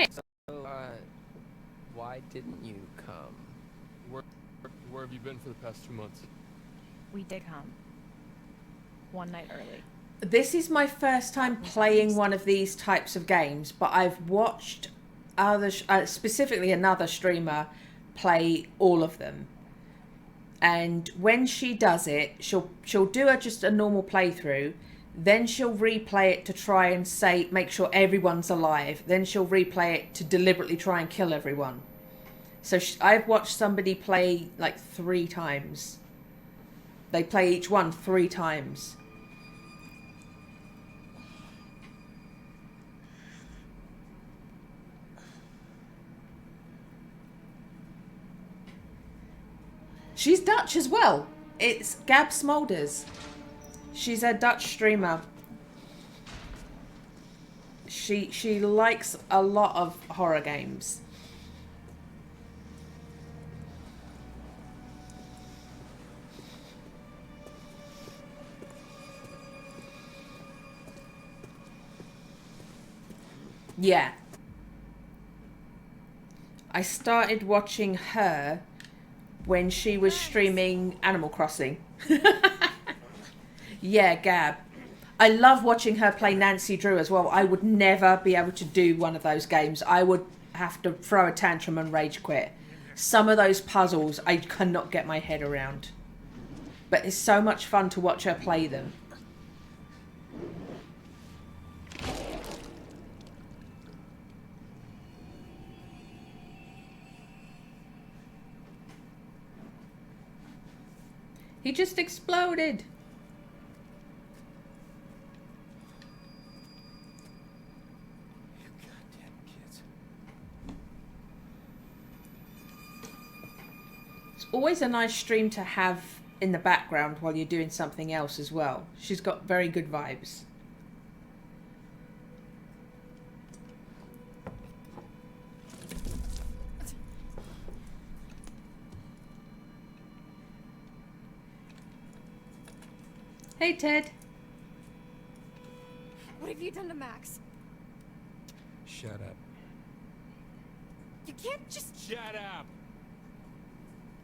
Hey. So, why didn't you come? Where, where have you been for the past 2 months? We did come. One night early. This is my first time playing one of these types of games, but I've watched specifically another streamer play all of them. And when she does it, she'll do just a normal playthrough, then she'll replay it to try and make sure everyone's alive. Then she'll replay it to deliberately try and kill everyone. So I've watched somebody play like 3 times. They play each one 3 times. She's Dutch as well. It's Gab Smolders. She's a Dutch streamer. She likes a lot of horror games. Yeah. I started watching her when she was streaming Animal Crossing. Yeah, Gab. I love watching her play Nancy Drew as well. I would never be able to do one of those games. I would have to throw a tantrum and rage quit. Some of those puzzles I cannot get my head around. But it's so much fun to watch her play them. He just exploded. You goddamn kids. It's always a nice stream to have in the background while you're doing something else as well. She's got very good vibes. Hey, Ted. What have you done to Max? Shut up. You can't just... Shut up!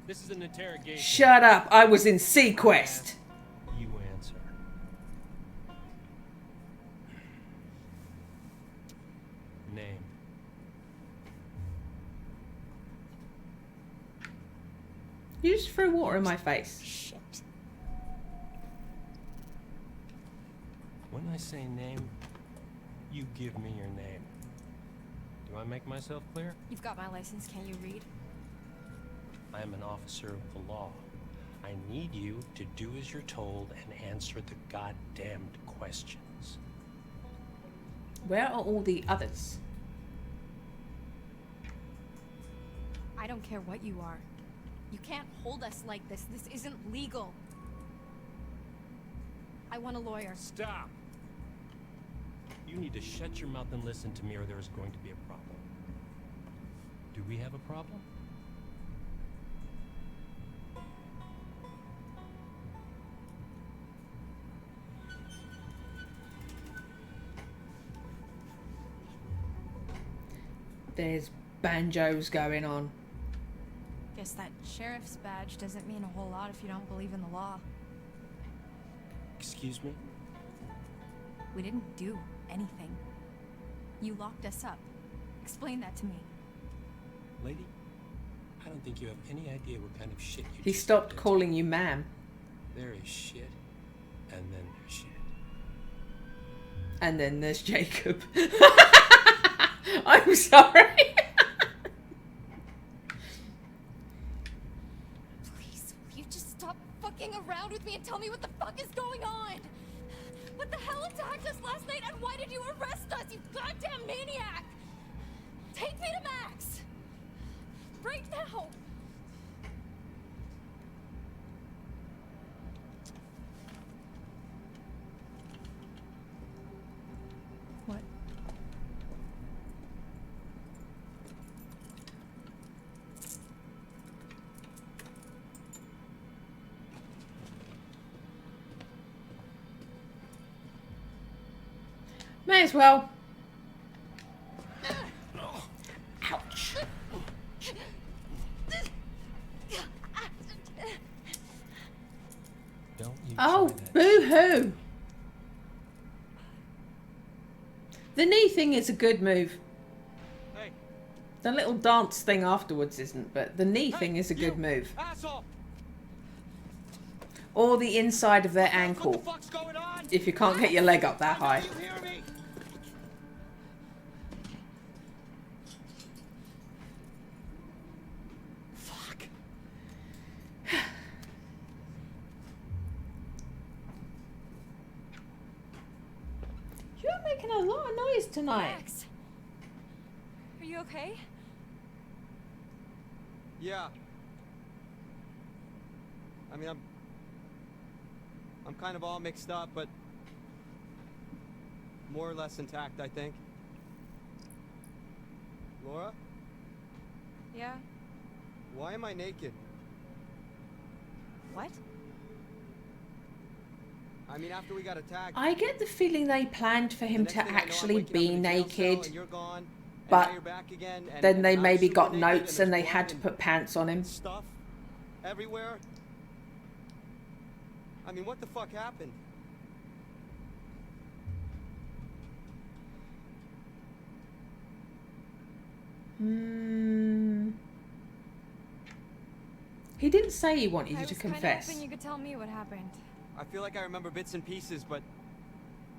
This is an interrogation. Shut up. I was in Sequest. You answer. Name. You just threw water in my face. Shit. When I say name, you give me your name. Do I make myself clear? You've got my license, can't you read? I am an officer of the law. I need you to do as you're told and answer the goddamned questions. Where are all the others? I don't care what you are. You can't hold us like this. This isn't legal. I want a lawyer. Stop! You need to shut your mouth and listen to me, or there's going to be a problem. Do we have a problem? There's banjos going on. Guess that sheriff's badge doesn't mean a whole lot if you don't believe in the law. Excuse me? We didn't do anything. You locked us up. Explain that to me. Lady, I don't think you have any idea what kind of shit you He just stopped did. calling you ma'am. There is shit, and then there's shit. And then there's Jacob. I'm sorry. Please, will you just stop fucking around with me and tell me what the fuck is going on? What the hell attacked us last night, and why did you arrest us, you goddamn maniac? Take me to Max! Right now! What? May as well. Oh, try that boo-hoo. The knee thing is a good move. Hey, The little dance thing afterwards isn't, but the knee thing is a you good move. asshole! Or the inside of their What the ankle, fuck's going on? if you can't get your leg up that high. You hear me? Fuck. You're making a lot of noise tonight. Max, are you okay? Yeah. I mean, I'm kind of all mixed up, but more or less intact, I think. Laura, Yeah? why am I naked? What? I mean, after we got attacked, I get the feeling they planned for him the to next thing I know, I'm actually waking up be in a jail cell naked, and you're gone, and but now you're back again, and then they I'm maybe super got naked, notes and they there's had to blood put pants on him. and stuff everywhere. I mean, what the fuck happened? He didn't say he wanted I you to was kind of confess. hoping you could tell me what happened. I feel like I remember bits and pieces, but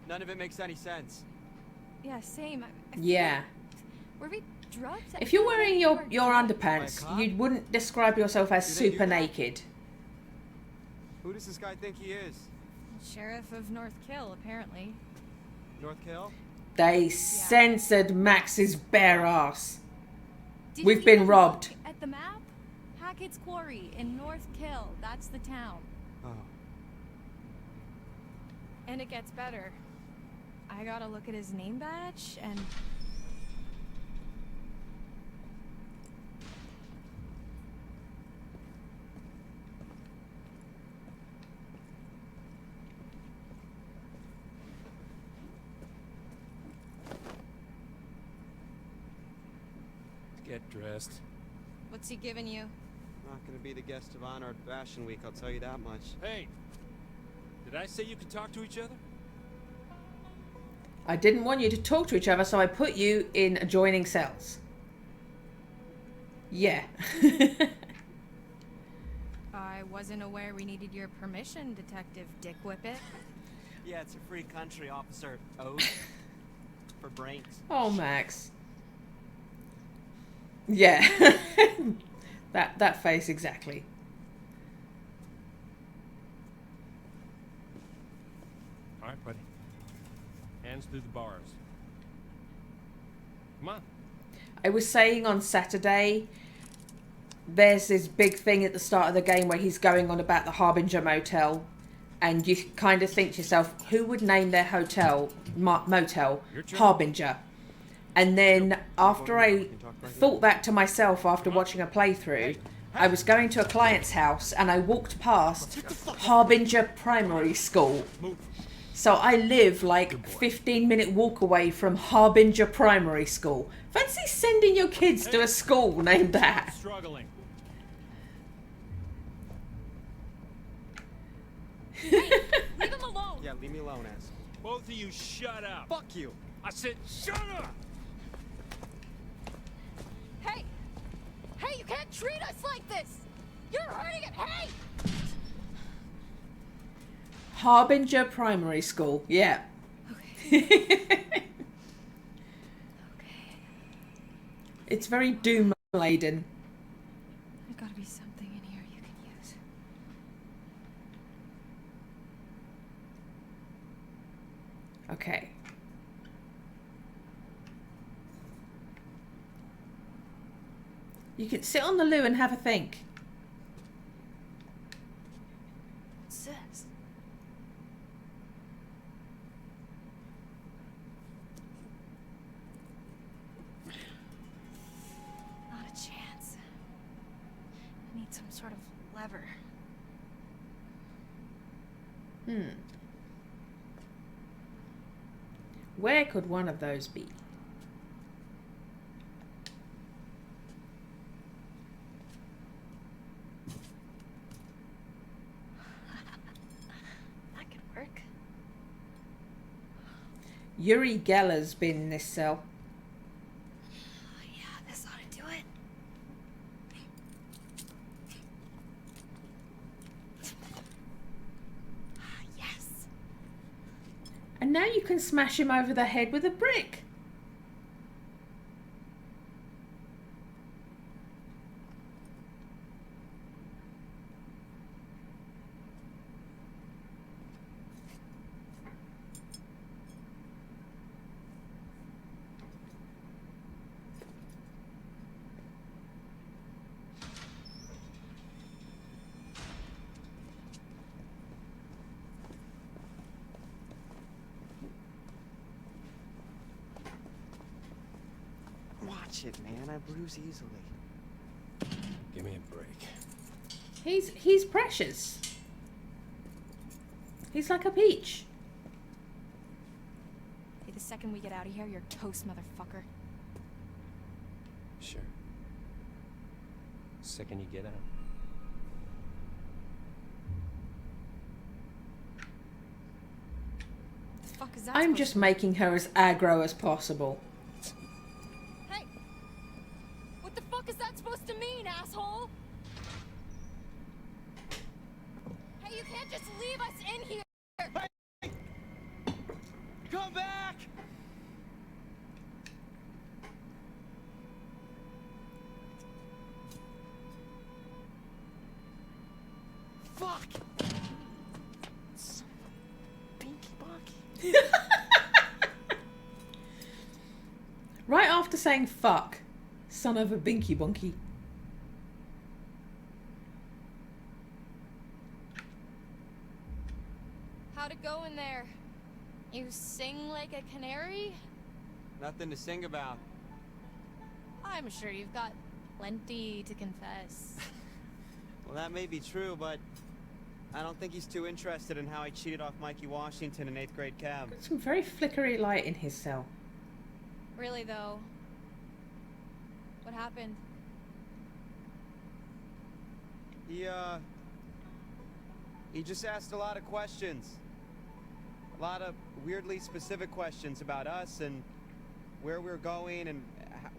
none of it makes any sense. Yeah, same. Yeah. Were we drugged? If you're wearing your By a underpants, cop? you wouldn't describe yourself as Do they do super that? naked. Who does this guy think he is? Sheriff of North Kill, apparently. North Kill? They censored Max's bare ass. Did We've you been even robbed. look at the map? Hackett's Quarry in North Kill. That's the town. Oh. And it gets better. I got a look at his name badge, and Get dressed. what's he giving you? Not gonna be the guest of honor at Fashion Week, I'll tell you that much. Hey, did I say you could talk to each other? I didn't want you to talk to each other, so I put you in adjoining cells. Yeah. I wasn't aware we needed your permission, Detective Dick Whippet. Yeah, it's a free country, Officer Oath. For brains. Oh, Max. Yeah. that face exactly. All right, buddy. Hands through the bars. Come on. I was saying on Saturday, there's this big thing at the start of the game where he's going on about the Harbinger Motel, and you kind of think to yourself, who would name their hotel, motel, Your turn. Harbinger? And then after I thought that to myself after watching a playthrough, I was going to a client's house and I walked past Harbinger Primary School. So I live like 15-minute walk away from Harbinger Primary School. Fancy sending your kids to a school named that. Struggling. Leave him alone! Yeah, leave me alone, ass. Both of you shut up. Fuck you! I said shut up! Hey! Hey, you can't treat us like this! You're hurting it! Hey! Harbinger Primary School, yeah. It's very doom laden. There's gotta be something in here you can use. Okay. You can sit on the loo and have a think. What's this? Not a chance. I need some sort of lever. Where could one of those be? Uri Geller's been in this cell. Oh, yeah, this ought to do it. Yes. And now you can smash him over the head with a brick. Watch it, man. I bruise easily. Give me a break. He's precious. He's like a peach. Hey, the second we get out of here, you're toast, motherfucker. Sure. Second you get out. The fuck is that? I'm supposed just to making her as aggro as possible. Hey! What the fuck is that supposed to mean, asshole? Hey, you can't just leave us in here! Come back! Fuck! Son of a binky bonky. Right after saying fuck, son of a binky bonky. How'd it go in there? You sing like a canary? Nothing to sing about. I'm sure you've got plenty to confess. Well, that may be true, but I don't think he's too interested in how I cheated off Mikey Washington in 8th grade cab. Some very flickery light in his cell. Really, though? What happened? He just asked a lot of questions. A lot of weirdly specific questions about us and where we were going and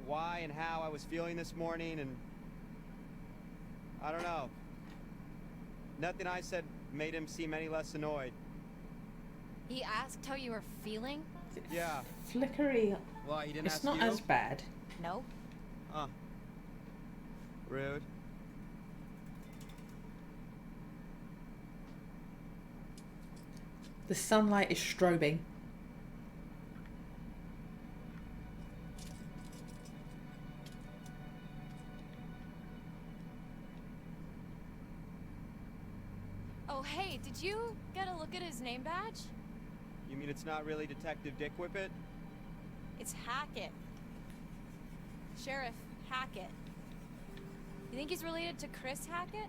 why and how I was feeling this morning, and I don't know. Nothing I said made him seem any less annoyed. He asked how you were feeling? Yeah. Flickery. Why, he didn't It's ask not you? as bad. No. Huh. Rude. The sunlight is strobing. Oh, hey, did you get a look at his name badge? You mean it's not really Detective Dick Whippet? It's Hackett. Sheriff Hackett. You think he's related to Chris Hackett?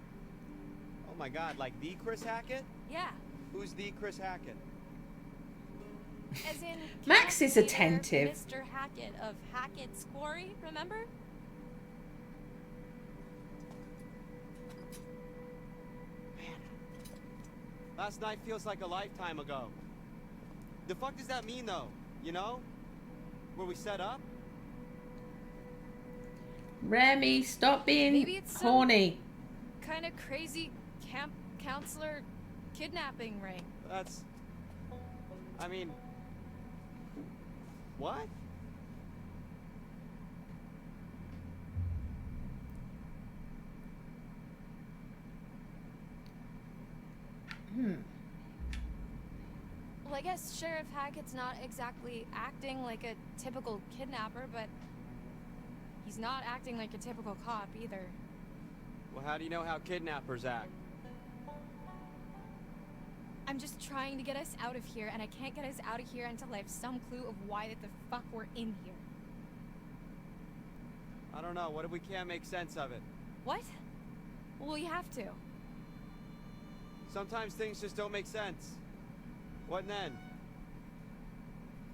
Oh my god, like the Chris Hackett? Yeah. Who's the Chris Hackett? As in Max is Cavalier attentive. Mr. Hackett of Hackett's Quarry, remember? Last night feels like a lifetime ago. The fuck does that mean, though? You know? Where we set up? Remy, stop being Maybe it's some- horny. Kind of crazy camp counselor kidnapping ring. That's... I mean... What? Well, I guess Sheriff Hackett's not exactly acting like a typical kidnapper, but he's not acting like a typical cop either. Well, how do you know how kidnappers act? I'm just trying to get us out of here, and I can't get us out of here until I have some clue of why the fuck we're in here. I don't know. What if we can't make sense of it? What? Well, we have to. Sometimes things just don't make sense. What then?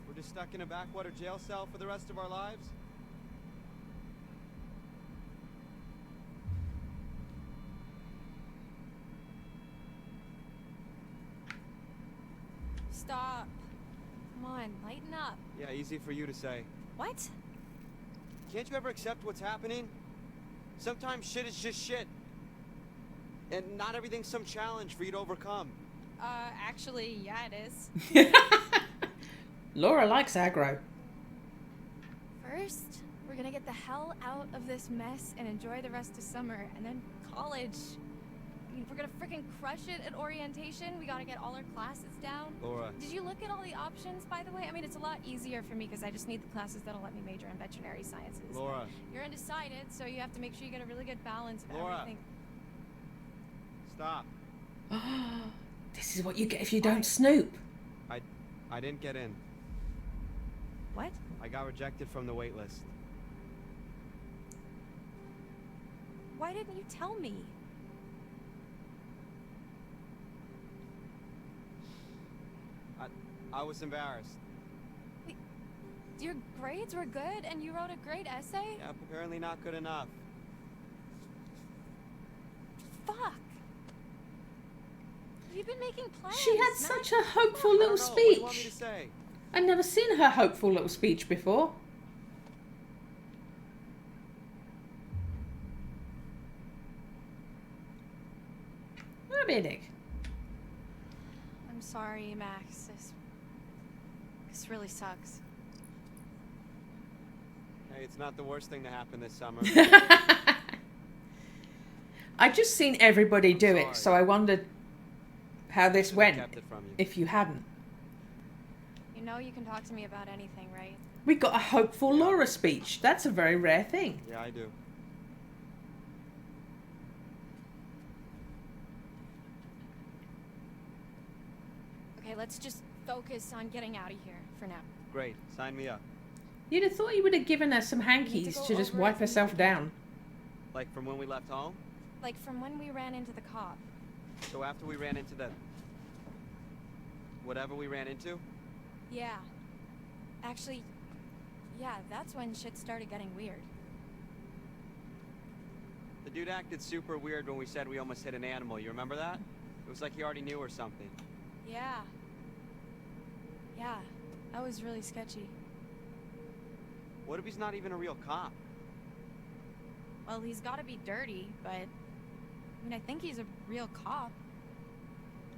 We're just stuck in a backwater jail cell for the rest of our lives? Stop. Come on, lighten up. Yeah, easy for you to say. What? Can't you ever accept what's happening? Sometimes shit is just shit. And not everything's some challenge for you to overcome. Actually, yeah, it is. Laura likes aggro. First, we're gonna get the hell out of this mess and enjoy the rest of summer, and then college. I mean, we're gonna freaking crush it at orientation. We gotta get all our classes down. Laura. Did you look at all the options, by the way? I mean, it's a lot easier for me because I just need the classes that'll let me major in veterinary sciences. Laura. You're undecided, so you have to make sure you get a really good balance of Laura. everything. Stop. This is what you get if you don't snoop. I didn't get in. What? I got rejected from the wait list. Why didn't you tell me? I was embarrassed. Your grades were good and you wrote a great essay? Yeah, apparently not good enough. Fuck. You've been making plans. She had not- such a hopeful I little don't know. What do you want me speech. to say? I'd never seen her hopeful little speech before. Rabbinic. I'm sorry, Max. This really sucks. Hey, it's not the worst thing to happen this summer. I just seen everybody do I'm it, so sorry. I wondered how this Should've went kept it from you. if you hadn't. You know you can talk to me about anything, right? We got a hopeful Laura speech. That's a very rare thing. Yeah, I do. Okay, let's just focus on getting out of here for now. Great. Sign me up. You'd have thought you would have given her some We need hankies to to go just over wipe everything herself down. Like from when we left home? Like from when we ran into the cop. So after we ran into the... whatever we ran into? Yeah. Actually, yeah, that's when shit started getting weird. The dude acted super weird when we said we almost hit an animal. You remember that? It was like he already knew or something. Yeah. Yeah, that was really sketchy. What if he's not even a real cop? Well, he's gotta be dirty, but... I mean, I think he's a real cop.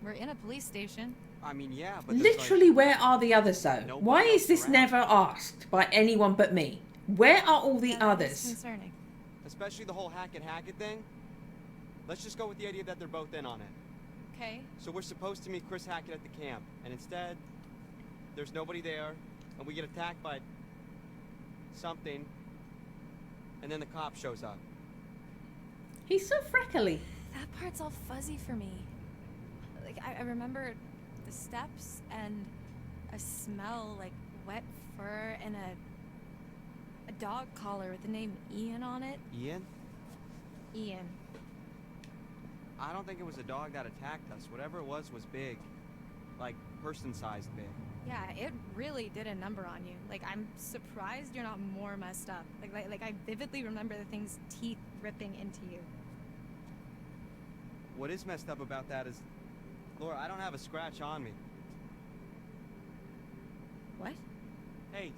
We're in a police station. I mean, yeah, but there's, Literally, where are the others though? Nobody Why is else this around. never asked by anyone but me? Where are all the Yeah, that's others? concerning. like, especially the whole Hackett thing. Let's just go with the idea that they're both in on it. Okay. So we're supposed to meet Chris Hackett at the camp, and instead, there's nobody there, and we get attacked by something, and then the cop shows up. He's so freckly. That part's all fuzzy for me. Like, I remember the steps and a smell like wet fur and a dog collar with the name Ian on it. Ian? Ian. I don't think it was a dog that attacked us. Whatever it was big. Like, person-sized big. Yeah, it really did a number on you. Like, I'm surprised you're not more messed up. Like I vividly remember the thing's teeth ripping into you. What is messed up about that is, Laura, I don't have a scratch on me. What? Hey,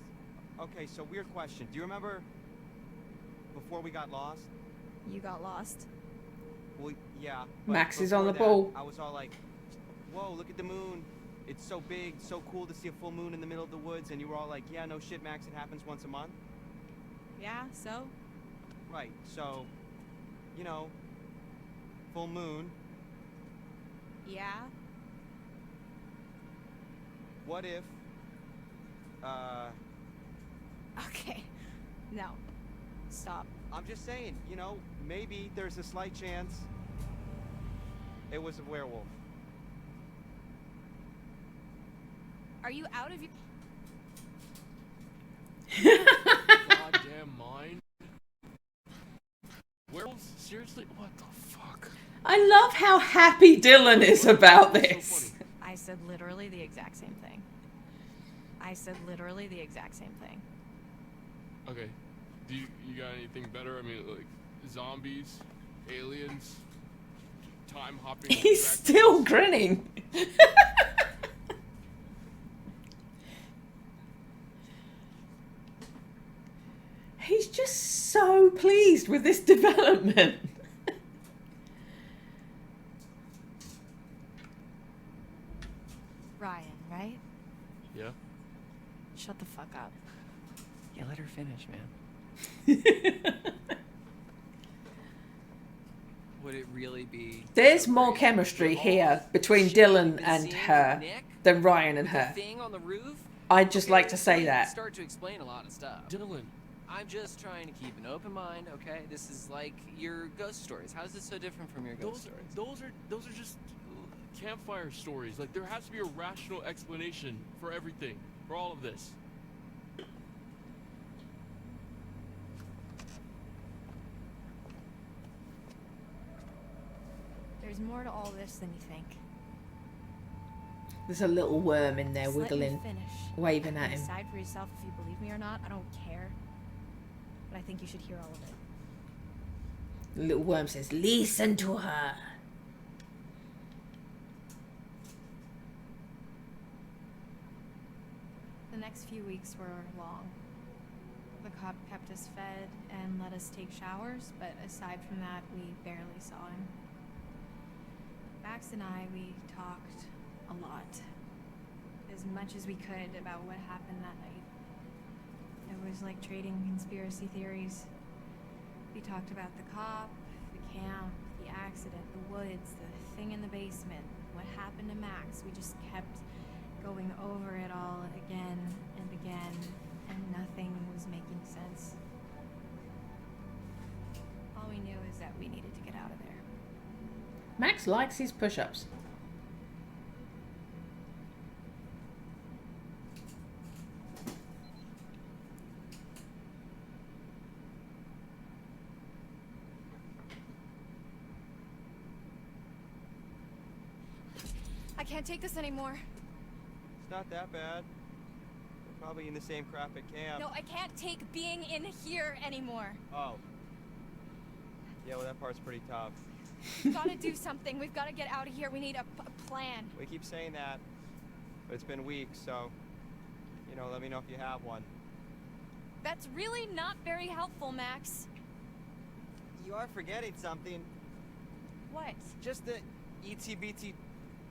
okay, so weird question. Do you remember before we got lost? You got lost? Well, yeah. but Max is on before the that, ball. I was all like, whoa, look at the moon. It's so big, so cool to see a full moon in the middle of the woods. And you were all like, yeah, no shit, Max, it happens once a month. Yeah, so? Right, so, you know, full moon. Yeah. What if, Okay. No. Stop. I'm just saying, you know, maybe there's a slight chance it was a werewolf. Are you out of your... Goddamn mind. Werewolves? Seriously? What the fuck? I love how happy Dylan is about That's so this. funny. I said literally the exact same thing. I said literally the exact same thing. Okay. Do you got anything better? I mean, like, zombies, aliens, time hopping. He's still grinning. just so pleased with this development. Ryan, right? Yeah? Shut the fuck up. Yeah, let her finish, man. Would it really be... There's so more crazy? chemistry With all here the between shit we've Dylan been and seeing her with Nick, than Ryan and with the her. thing on the roof? I'd just like to say we that. start to explain a lot of stuff. Dylan. I'm just trying to keep an open mind, okay? This is like your ghost stories. How is this so different from your ghost stories? Those are just campfire stories. Like, there has to be a rational explanation for everything, for all of this. There's more to all this than you think. There's a little worm in there Just let me wiggling, finish. waving at him. Decide for yourself if you believe me or not. I don't care. But I think you should hear all of it. The little worm says, listen to her. The next few weeks were long. The cop kept us fed and let us take showers, but aside from that, we barely saw him. Max and I, we talked a lot. As much as we could about what happened that night. It was like trading conspiracy theories. We talked about the cop, the camp, the accident, the woods, the thing in the basement, what happened to Max. We just kept going over it all again and again, and nothing was making sense. All we knew is that we needed to get out of there. Max likes his push-ups. I can't take this anymore. It's not that bad. We're probably in the same crap at camp. No, I can't take being in here anymore. Oh. Yeah, well, that part's pretty tough. We've got to do something. We've got to get out of here. We need a plan. We keep saying that, but it's been weeks, so, you know, let me know if you have one. That's really not very helpful, Max. You are forgetting something. What? Just the itsy-bitsy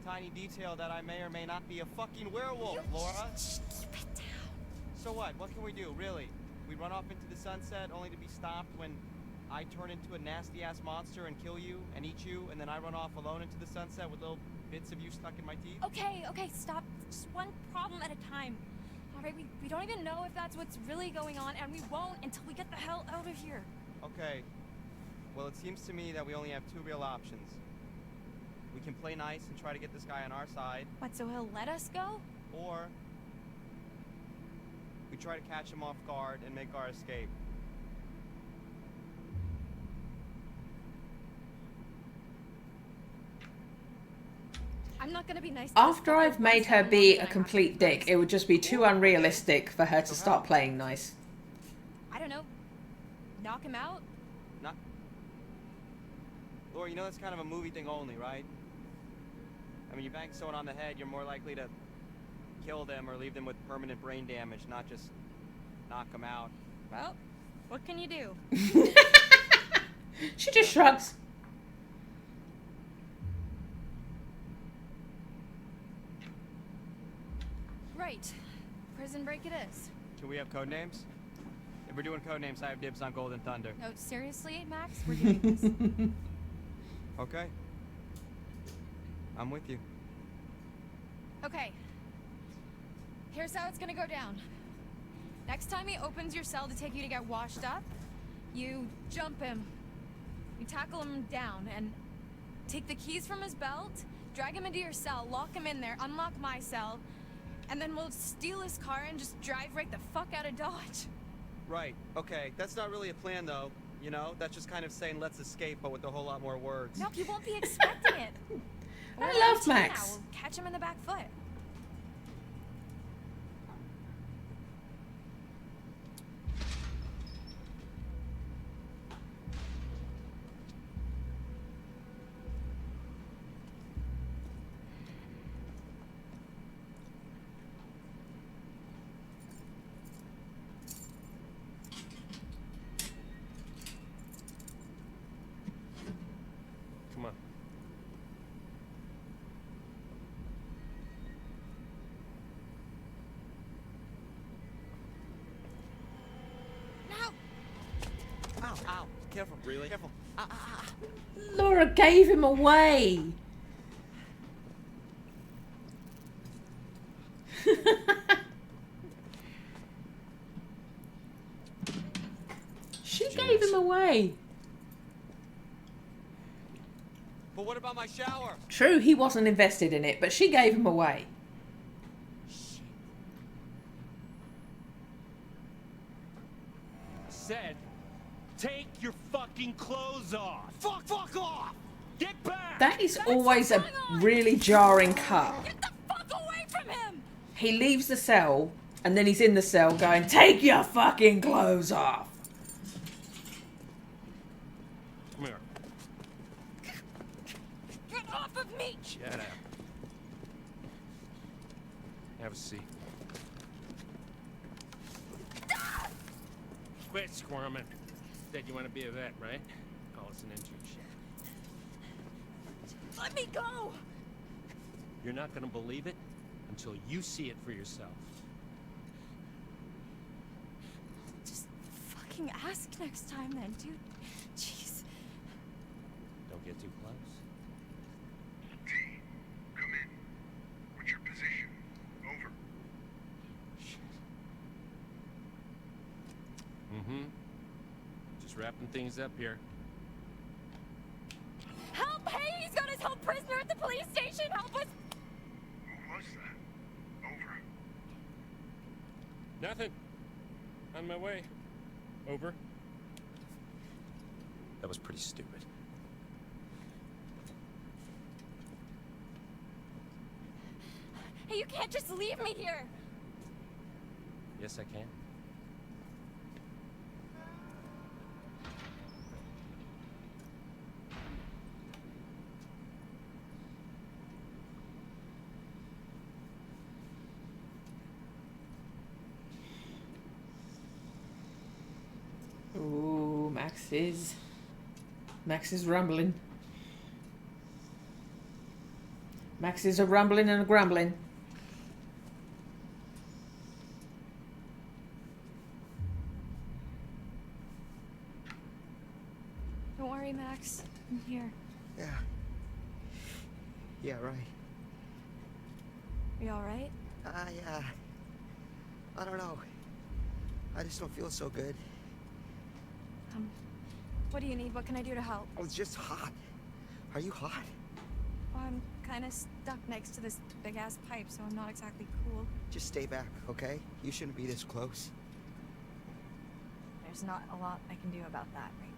tiny detail that I may or may not be a fucking werewolf, Laura. Keep it down. So what? What can we do, really? We run off into the sunset only to be stopped when I turn into a nasty-ass monster and kill you and eat you, and then I run off alone into the sunset with little bits of you stuck in my teeth? Okay, stop. Just one problem at a time. All right, we don't even know if that's what's really going on, and we won't until we get the hell out of here. Okay. Well, it seems to me that we only have two real options. We can play nice and try to get this guy on our side, What, so he'll let us go? or we try to catch him off guard and make our escape. I'm not gonna be nice to this After fucker I've made once her and be then a I'm complete not dick, nice. it would just be too unrealistic for her to start playing nice. I don't know. Knock him out? Not... Laura, you know that's kind of a movie thing only, right? I mean, you bang someone on the head, you're more likely to kill them or leave them with permanent brain damage, not just knock them out. Well, what can you do? She just shrugs. Right. Prison break it is. Can we have code names? If we're doing code names, I have dibs on Golden Thunder. No, seriously, Max? We're doing this. Okay. I'm with you. Okay. Here's how it's gonna go down. Next time he opens your cell to take you to get washed up, you jump him. You tackle him down and take the keys from his belt, drag him into your cell, lock him in there, unlock my cell, and then we'll steal his car and just drive right the fuck out of Dodge. Right. Okay. That's not really a plan, though. You know? That's just kind of saying let's escape, but with a whole lot more words. No, he won't be expecting it. I We're love 19 now. Max. We'll catch him in the back foot. careful. Really? Careful. Laura gave him away. She gave him away. But what about my shower? True, he wasn't invested in it, but she gave him away. Said, take your fucking clothes off. Fuck off! Get back! That is always a really jarring cut. Get the fuck away from him! He leaves the cell, and then he's in the cell going, take your fucking clothes off. Come here. Get off of me! Shut up. Have a seat. Quit squirming. Said you want to be a vet, right? Call us an internship. Let me go! You're not gonna believe it until you see it for yourself. Just fucking ask next time then, dude. Jeez. Don't get too close. T, come in. What's your position? Over. Mm-hmm. Just wrapping things up here. Help! Hey, he's got us held prisoner at the police station! Help us! Who was that? Over. Nothing. On my way. Over. That was pretty stupid. Hey, you can't just leave me here! Yes, I can. Ooh, Max is rumbling. Max is a rumbling and a grumbling. Don't worry, Max. I'm here. Yeah. Yeah, right. Are you alright? I don't know. I just don't feel so good. What do you need? What can I do to help? Oh, it's just hot. Are you hot? Well, I'm kind of stuck next to this big-ass pipe, so I'm not exactly cool. Just stay back, okay? You shouldn't be this close. There's not a lot I can do about that right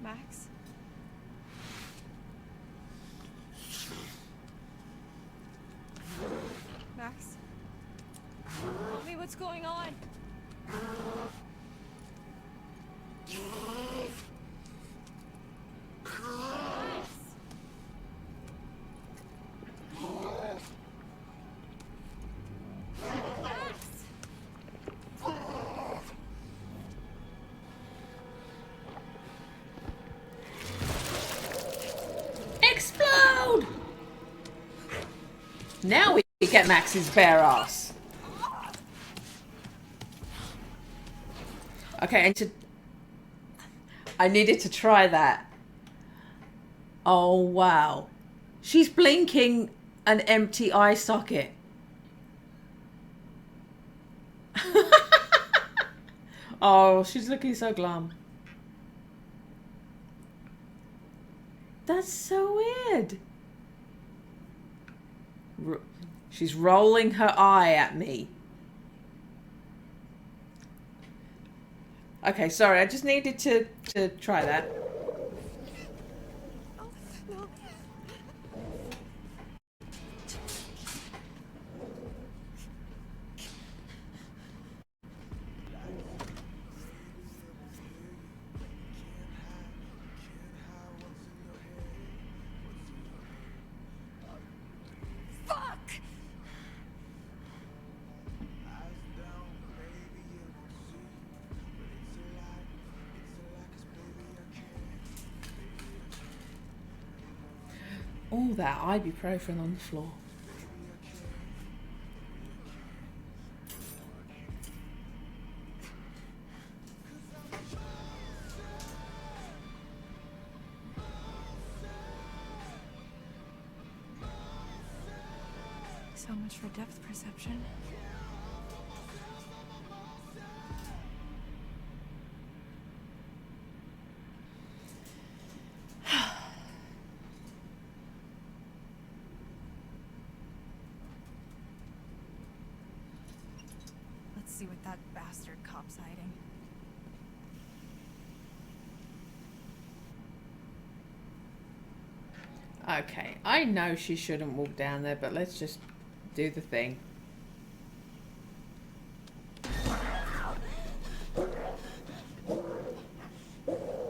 now. Max? Max? Tell me what's going on. Explode! Now we get Max's bare ass. Okay, I needed to try that. Oh, wow. She's blinking an empty eye socket. Oh, she's looking so glum. That's so weird. She's rolling her eye at me. Okay, sorry, I just needed to try that. Oh, no. Fuck! Oh, that ibuprofen on the floor. So much for depth perception. Let's see what that bastard cop's hiding. Okay, I know she shouldn't walk down there, but let's just do the thing.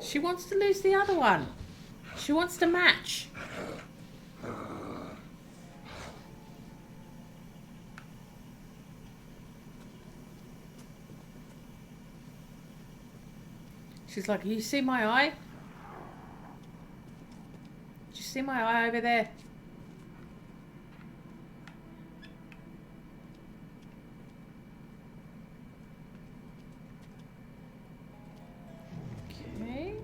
She wants to lose the other one. She wants to match. She's like, you see my eye? Do you see my eye over there? Okay.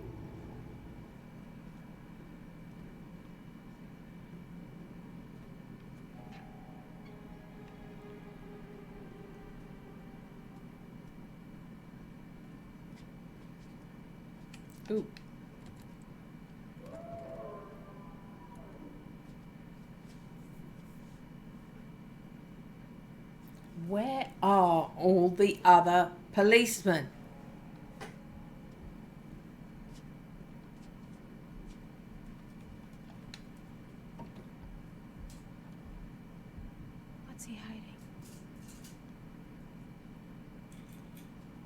Ooh. Where are all the other policemen? What's he hiding?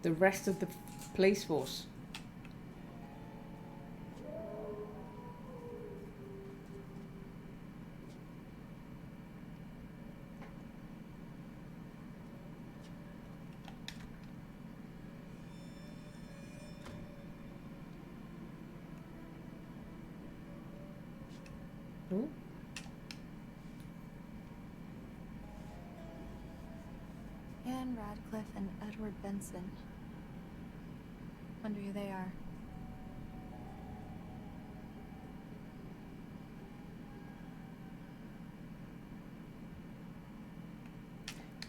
The rest of the police force. Ooh. Anne Radcliffe and Edward Benson. Wonder who they are.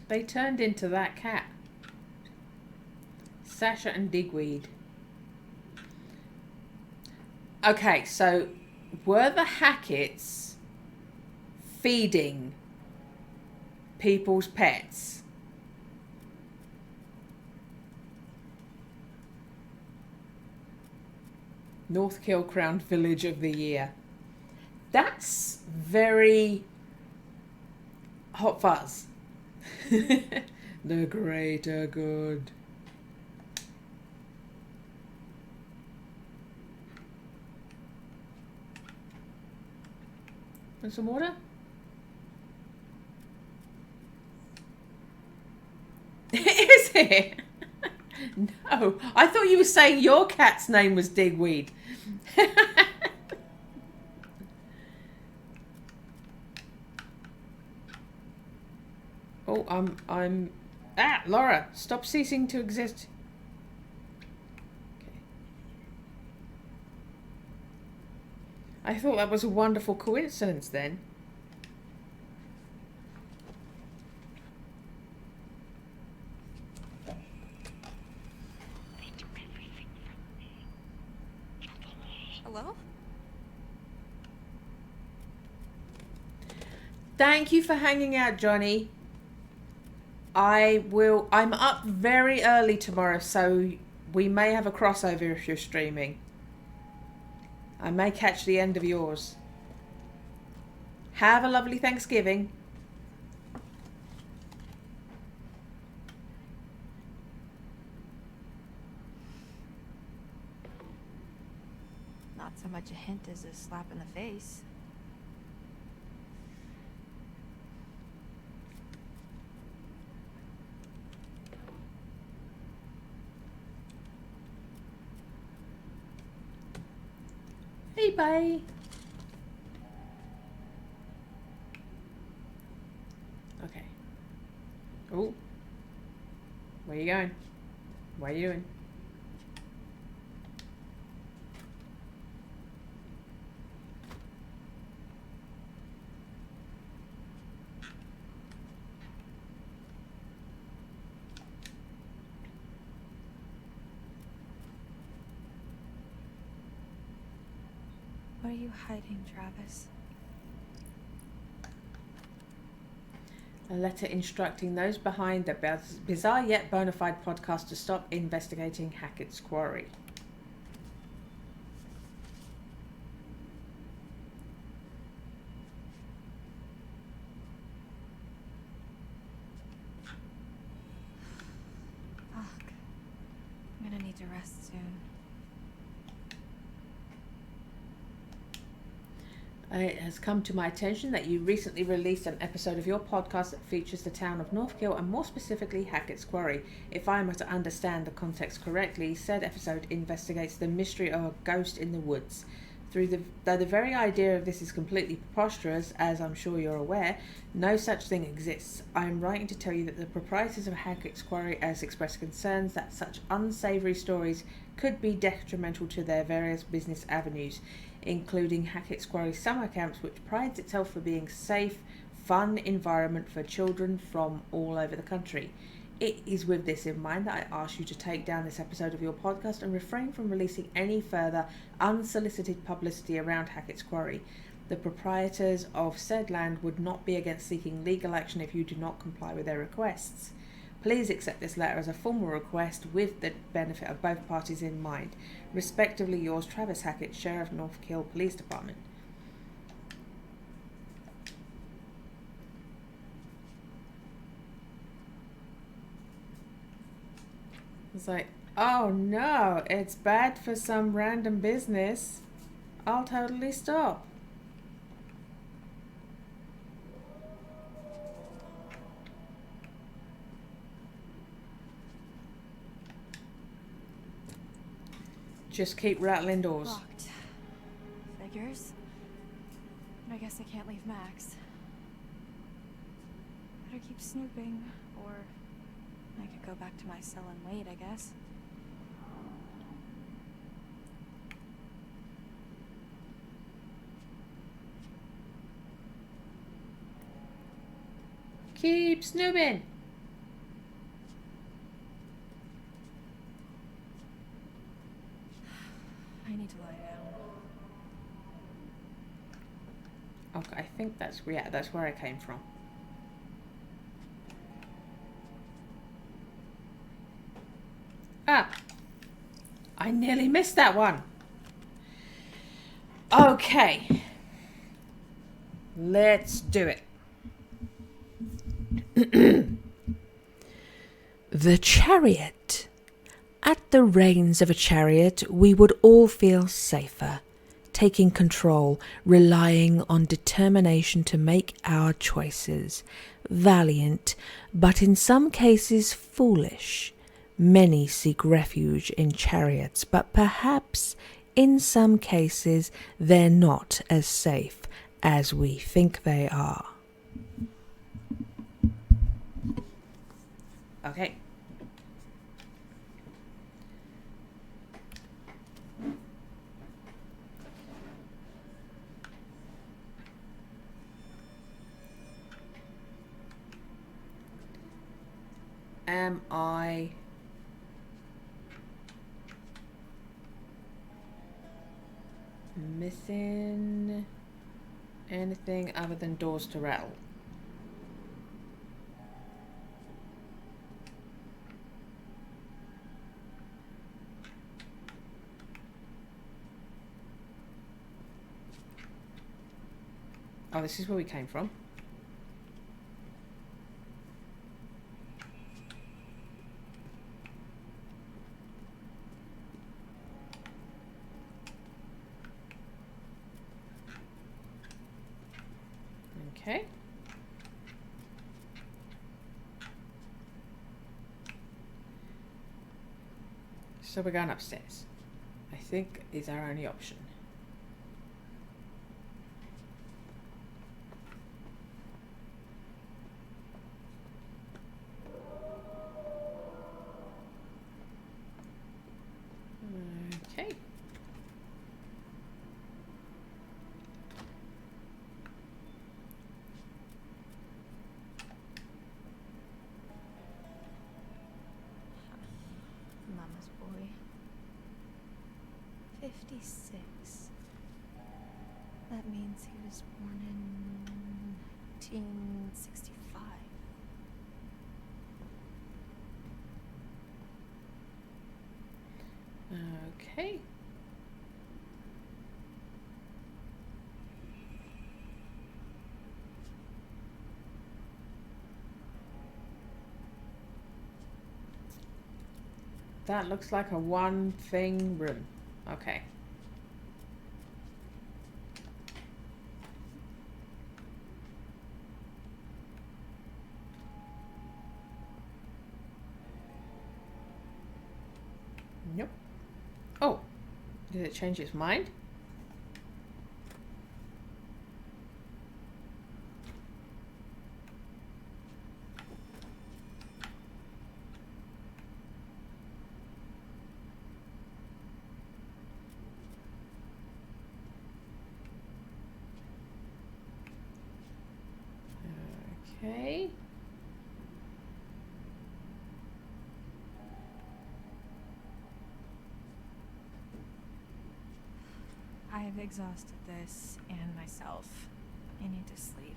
They turned into that cat. Sasha and Digweed. Okay, so were the Hacketts feeding people's pets? North Kill Crowned Village of the Year. That's very Hot Fuzz. The greater good. Want some water? Is it? No, I thought you were saying your cat's name was Digweed. Oh, I'm. Ah, Laura, stop ceasing to exist. Okay. I thought that was a wonderful coincidence then. Hello? Thank you for hanging out, Johnny. I'm up very early tomorrow, so we may have a crossover if you're streaming. I may catch the end of yours. Have a lovely Thanksgiving. Not so much a hint as a slap in the face. Hey, bye. Okay. Oh. Where you going? What are you doing? What are you hiding, Travis? A letter instructing those behind the bizarre yet bona fide podcast to stop investigating Hackett's Quarry. Fuck. I'm gonna need to rest soon. It has come to my attention that you recently released an episode of your podcast that features the town of Northkill and more specifically Hackett's Quarry. If I am to understand the context correctly, said episode investigates the mystery of a ghost in the woods. Though the very idea of this is completely preposterous, as I'm sure you're aware, no such thing exists. I am writing to tell you that the proprietors of Hackett's Quarry has expressed concerns that such unsavoury stories could be detrimental to their various business avenues, including Hackett's Quarry Summer Camps, which prides itself for being safe, fun environment for children from all over the country. It is with this in mind that I ask you to take down this episode of your podcast and refrain from releasing any further unsolicited publicity around Hackett's Quarry. The proprietors of said land would not be against seeking legal action if you do not comply with their requests. Please accept this letter as a formal request with the benefit of both parties in mind. Respectively yours, Travis Hackett, Sheriff, Northkill Police Department. It's like, oh no, it's bad for some random business. I'll totally stop. Just keep rattling doors. Locked. Figures. I guess I can't leave Max. Better keep snooping, or I could go back to my cell and wait, I guess. Keep snooping. I need to lie down. Okay, I think that's where I came from. Ah, I nearly missed that one. Okay, let's do it. The chariot. At the reins of a chariot, we would all feel safer, taking control, relying on determination to make our choices, valiant, but in some cases foolish. Many seek refuge in chariots, but perhaps in some cases they're not as safe as we think they are. Okay. Am I missing anything other than doors to rattle? Oh, this is where we came from. Okay. So we're going upstairs. I think is our only option. Okay. Mama's boy. 56. That means he was born in 1965. Okay. That looks like a one thing room. Okay. Nope. Oh, did it change its mind? Okay. I've exhausted this and myself. I need to sleep.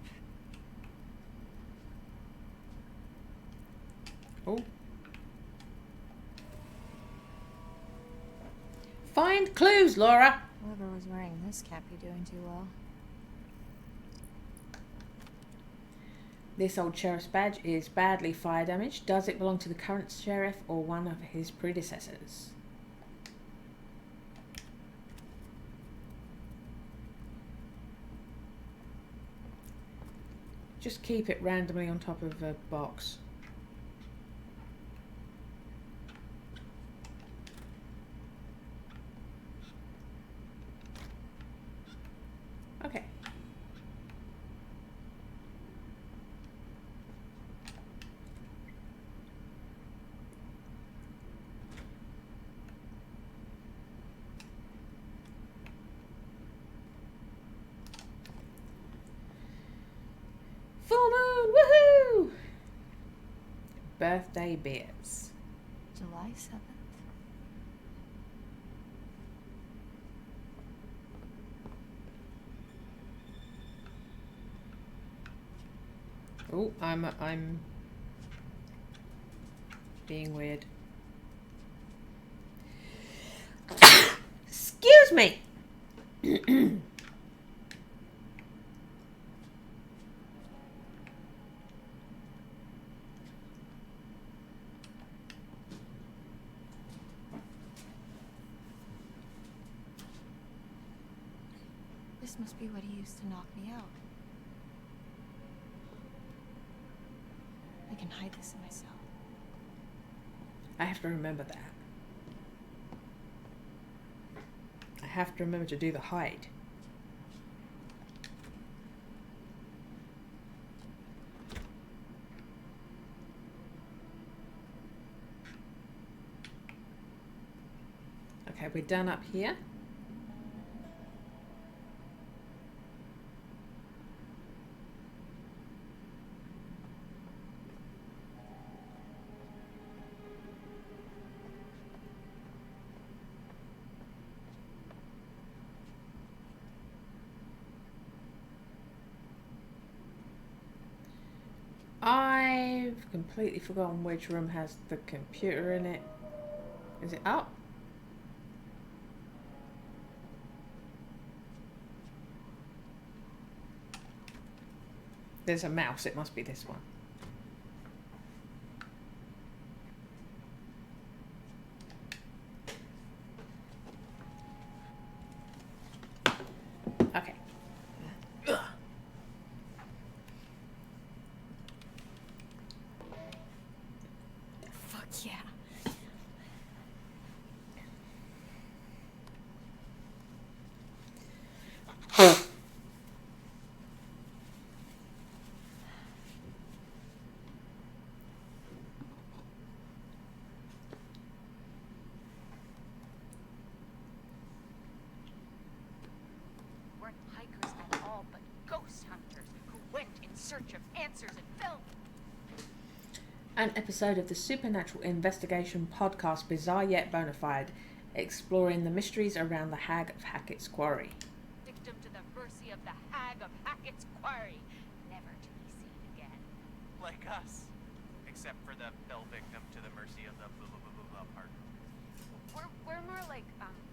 Oh. Find clues, Laura. Whoever was wearing this can't be doing too well. This old sheriff's badge is badly fire damaged. Does it belong to the current sheriff or one of his predecessors? Just keep it randomly on top of a box. Okay. Full moon, woohoo! Birthday beers. July 7th. Oh, I'm being weird. Excuse me. This must be what he used to knock me out. I can hide this in myself. I have to remember that. I have to remember to do the hide. Okay, we're done up here. I've completely forgotten which room has the computer in it. Is it up? There's a mouse, it must be this one. Okay. Fuck yeah. Weren't hikers at all, but ghost hunters who went in search of answers and found An episode of the Supernatural Investigation podcast Bizarre Yet Bonafide, exploring the mysteries around the Hag of Hackett's Quarry. victim to the mercy of the Hag of Hackett's Quarry, never to be seen again. Like us. Except for the fell victim to the mercy of the blah blah blah blah blah part. We're more like,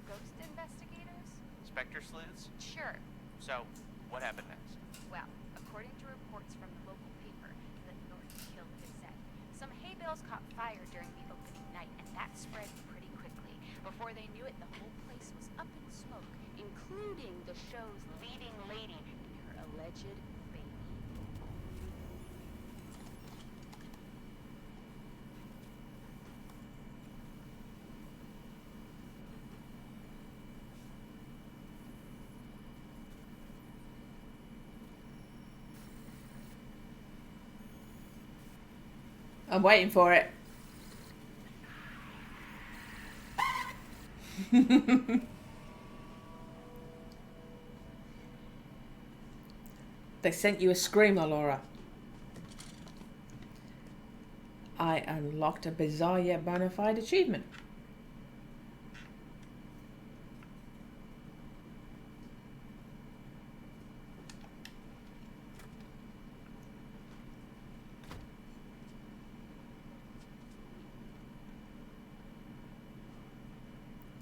ghost investigators? Spectre sleuths? Sure. So, what happened next? Well, according to reports from the local paper, the North Kill Gazette, some hay bales caught fire during the opening night, and that spread pretty quickly. Before they knew it, the whole place was up in smoke, including the show's leading lady and her alleged baby. I'm waiting for it. They sent you a screamer, Laura. I unlocked a bizarre yet bona fide achievement.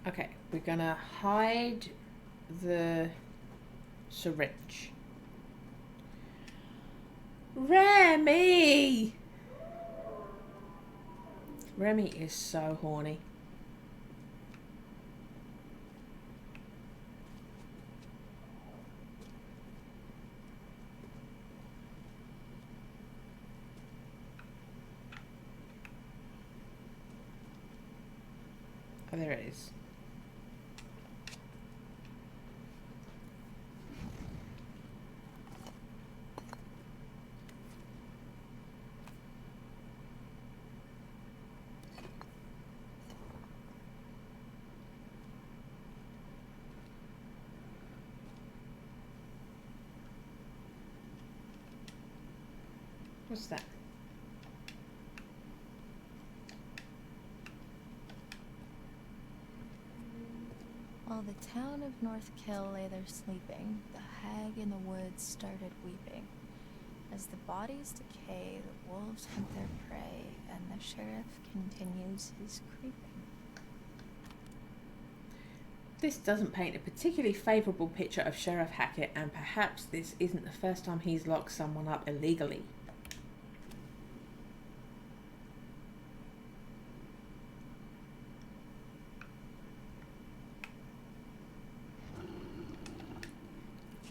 Okay, we're gonna hide the syringe. Remy! Remy is so horny. Oh, there it is. What's that? While the town of North Kill lay there sleeping, the hag in the woods started weeping. As the bodies decay, the wolves hunt their prey, and the sheriff continues his creeping. This doesn't paint a particularly favourable picture of Sheriff Hackett, and perhaps this isn't the first time he's locked someone up illegally.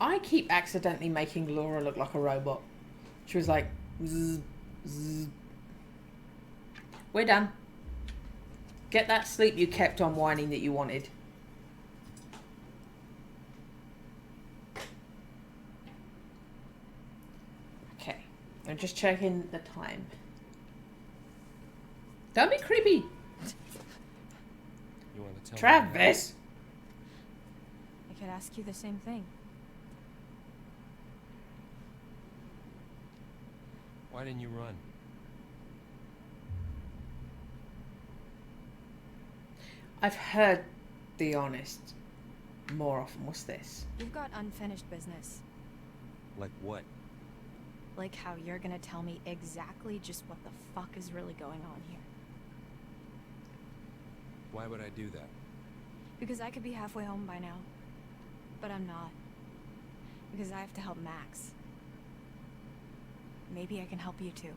I keep accidentally making Laura look like a robot. She was like, zzz, zzz. We're done. Get that sleep you kept on whining that you wanted. Okay, I'm just checking the time. Don't be creepy. You want to tell Travis! I could ask you the same thing. Why didn't you run? I've heard the honest more often. What's this? You've got unfinished business. Like what? Like how you're gonna tell me exactly just what the fuck is really going on here. Why would I do that? Because I could be halfway home by now. But I'm not. Because I have to help Max. Maybe I can help you too.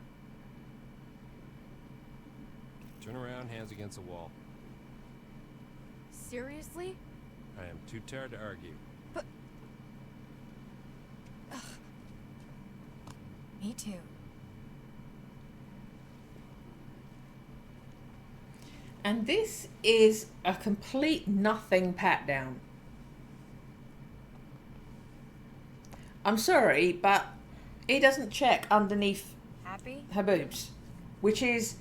Turn around, hands against the wall. Seriously? I am too tired to argue. But... Ugh. Me too. And this is a complete nothing pat down. I'm sorry, but he doesn't check underneath Happy? her boobs, which is,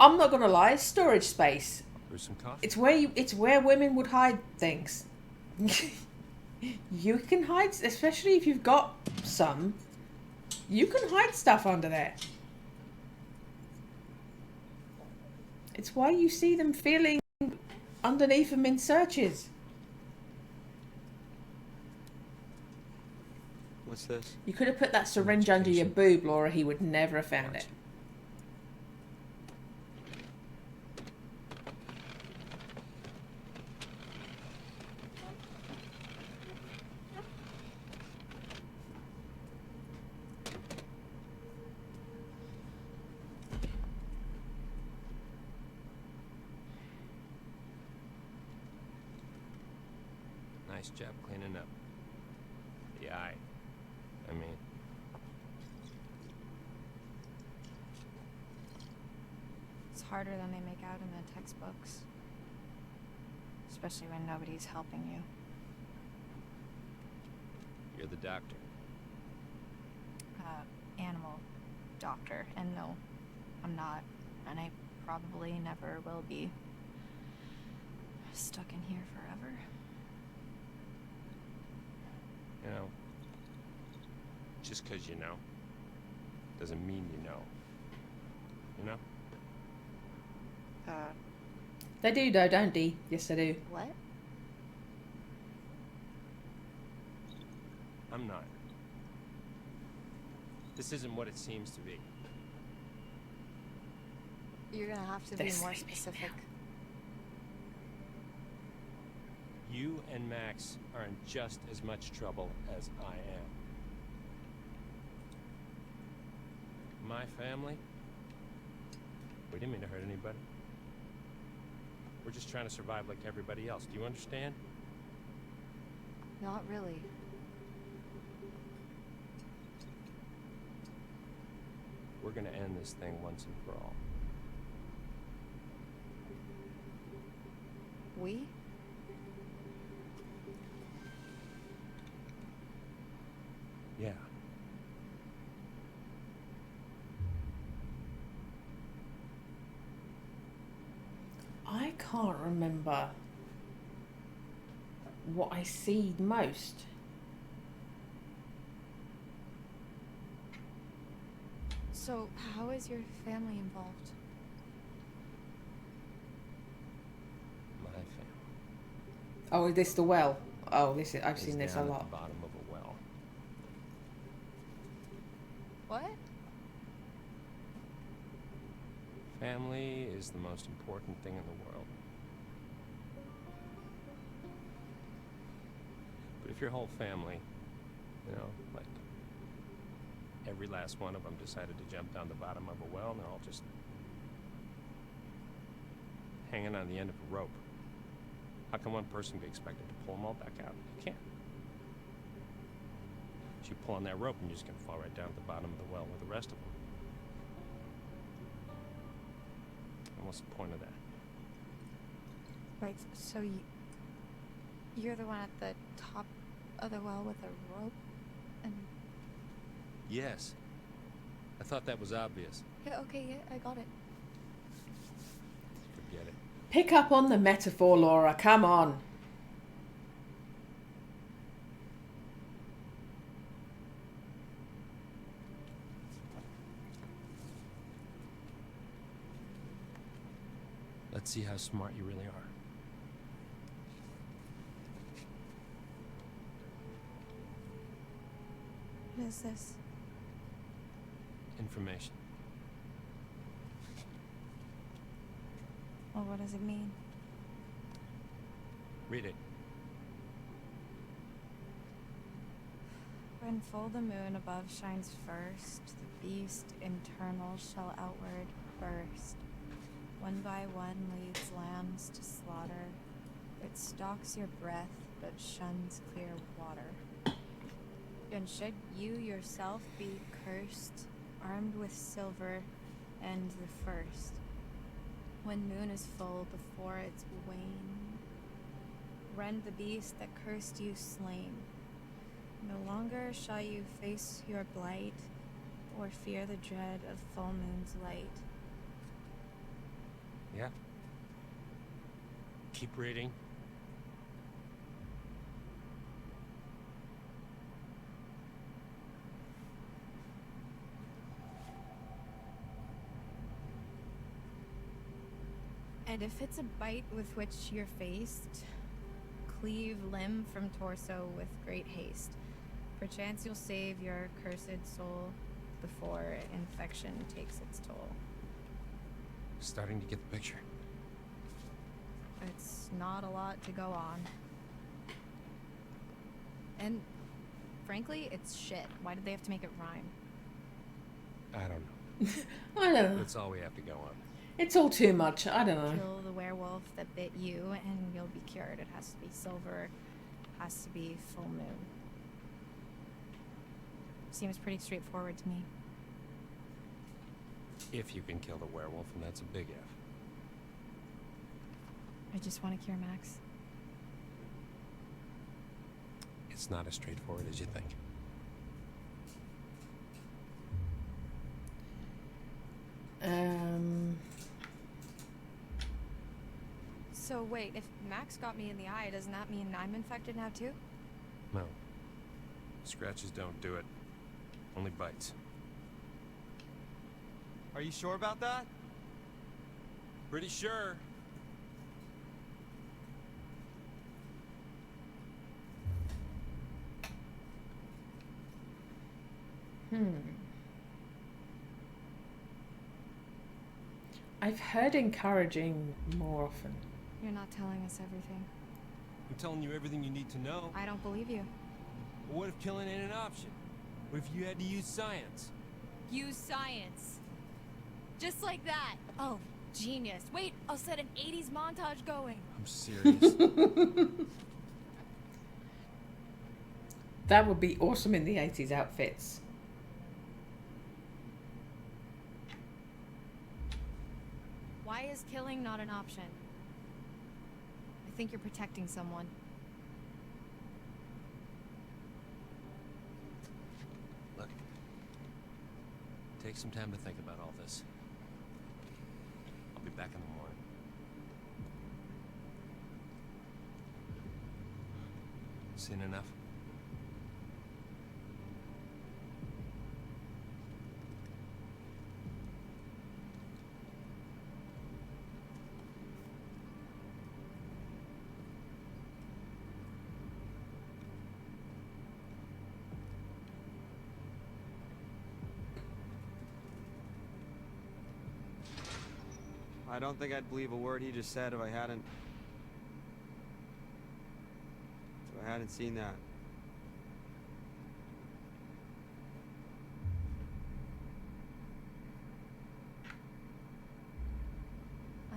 I'm not gonna lie, storage space. There's some coffee. It's where women would hide things. You can hide, especially if you've got some. You can hide stuff under there. It's why you see them feeling underneath them in searches. What's this? You could have put that syringe under your boob, Laura. He would never have found it. Nice job cleaning up. The eye. I mean, It's harder than they make out in the textbooks. Especially when nobody's helping you. you're the doctor. Animal doctor. And no, I'm not. And I probably never will be. Stuck in here forever. You know, just 'cause you know doesn't mean you know. You know? They do, though, don't they? Yes, they do. What? I'm not. This isn't what it seems to be. You're gonna have to They're be more sleeping specific. You and Max are in just as much trouble as I am. My family? We didn't mean to hurt anybody. We're just trying to survive like everybody else. Do you understand? Not really. We're gonna end this thing once and for all. We? Yeah. I can't remember what I see most. So, how is your family involved? My family. Oh, is this the well? Oh, this is, I've is seen this a down at lot. the bottom of a well. What? Family is the most important thing in the world. But if your whole family, you know, like every last one of them decided to jump down the bottom of a well and they're all just hanging on the end of a rope, how can one person be expected to pull them all back out? You can't. So you pull on that rope and you're just going to fall right down at the bottom of the well with the rest of them. And what's the point of that? Right, so you're the one at the top of the well with a rope? And... Yes. I thought that was obvious. Yeah, okay, yeah, I got it. Forget it. Pick up on the metaphor, Laura. Come on. Let's see how smart you really are. What is this? Information. Well, what does it mean? Read it. When full the moon above shines first, the beast internal shall outward burst. One by one leads lambs to slaughter. It stalks your breath, but shuns clear water. And should you yourself be cursed, armed with silver and the first, when moon is full before its wane, rend the beast that cursed you slain. No longer shall you face your blight, or fear the dread of full moon's light. Yeah. Keep reading. And if it's a bite with which you're faced, cleave limb from torso with great haste. Perchance you'll save your cursed soul before infection takes its toll. Starting to get the picture. It's not a lot to go on. And frankly, it's shit. Why did they have to make it rhyme? I don't know. I don't know. That's all we have to go on. It's all too much. I don't know. Kill the werewolf that bit you and you'll be cured. It has to be silver. Has to be full moon. Seems pretty straightforward to me. If you can kill the werewolf, and that's a big if. I just want to cure Max. It's not as straightforward as you think. So wait, if Max got me in the eye, doesn't that mean I'm infected now too? No. Scratches don't do it. Only bites. Are you sure about that? Pretty sure. I've heard encouraging more often. You're not telling us everything. I'm telling you everything you need to know. I don't believe you. But what if killing ain't an option? What if you had to use science? Use science. Just like that. Oh, genius. Wait, I'll set an 80s montage going. I'm serious. That would be awesome in the 80s outfits. Why is killing not an option? I think you're protecting someone. Look. Take some time to think about all this. I'll be back in the morning. Seen enough? I don't think I'd believe a word he just said if I hadn't seen that.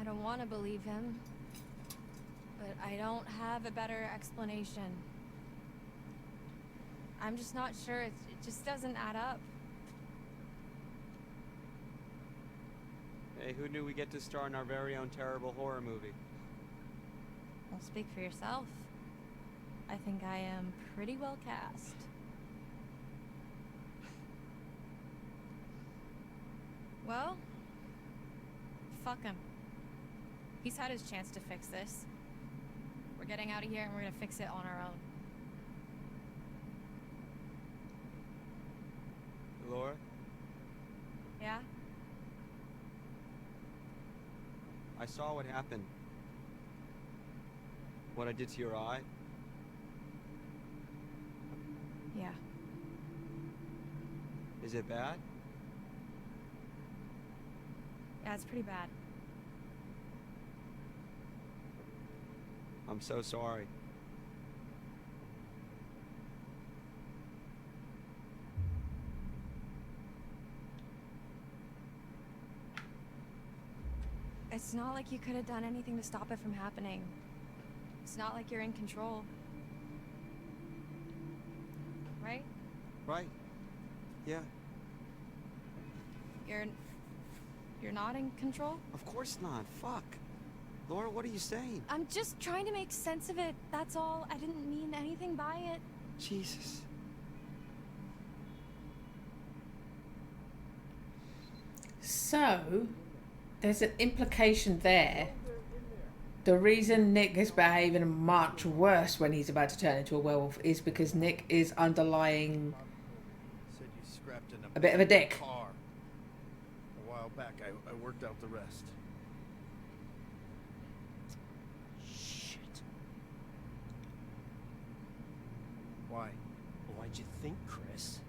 I don't want to believe him, but I don't have a better explanation. I'm just not sure. It just doesn't add up. Hey, who knew we get to star in our very own terrible horror movie? Well, speak for yourself. I think I am pretty well cast. Well, fuck him. He's had his chance to fix this. We're getting out of here and we're gonna fix it on our own. Laura? Yeah? I saw what happened. What I did to your eye. Yeah. Is it bad? Yeah, it's pretty bad. I'm so sorry. It's not like you could have done anything to stop it from happening. It's not like you're in control. Right? Right. Yeah. You're not in control? Of course not. Fuck. Laura, what are you saying? I'm just trying to make sense of it. That's all. I didn't mean anything by it. Jesus. So, there's an implication there. The reason Nick is behaving much worse when he's about to turn into a werewolf is because Nick is underlying Said you scrapped in a bit of a dick. car. A while back, I worked out the rest. Shit. Why? Why Why'd you think, Chris?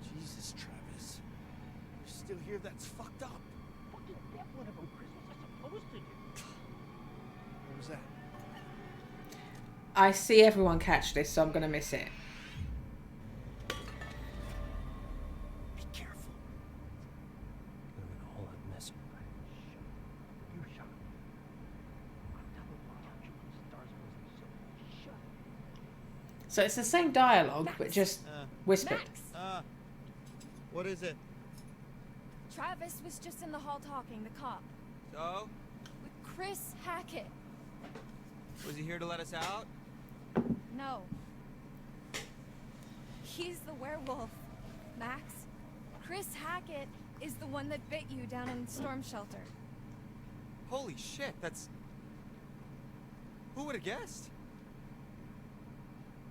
Jesus, Travis. You're still here? That's fucked up. Fucking get one of them, Chris. What's I supposed to do? What was that? I see everyone catch this, so I'm gonna miss it. Be careful. You're in a whole lot of mess. You shut up. I'm telling you what stars supposed to be, so shut up. So it's the same dialogue, but just whispered. Max! What is it? Travis was just in the hall talking, the cop. So? With Chris Hackett. Was he here to let us out? No. He's the werewolf, Max. Chris Hackett is the one that bit you down in the storm shelter. Holy shit, that's... Who would have guessed?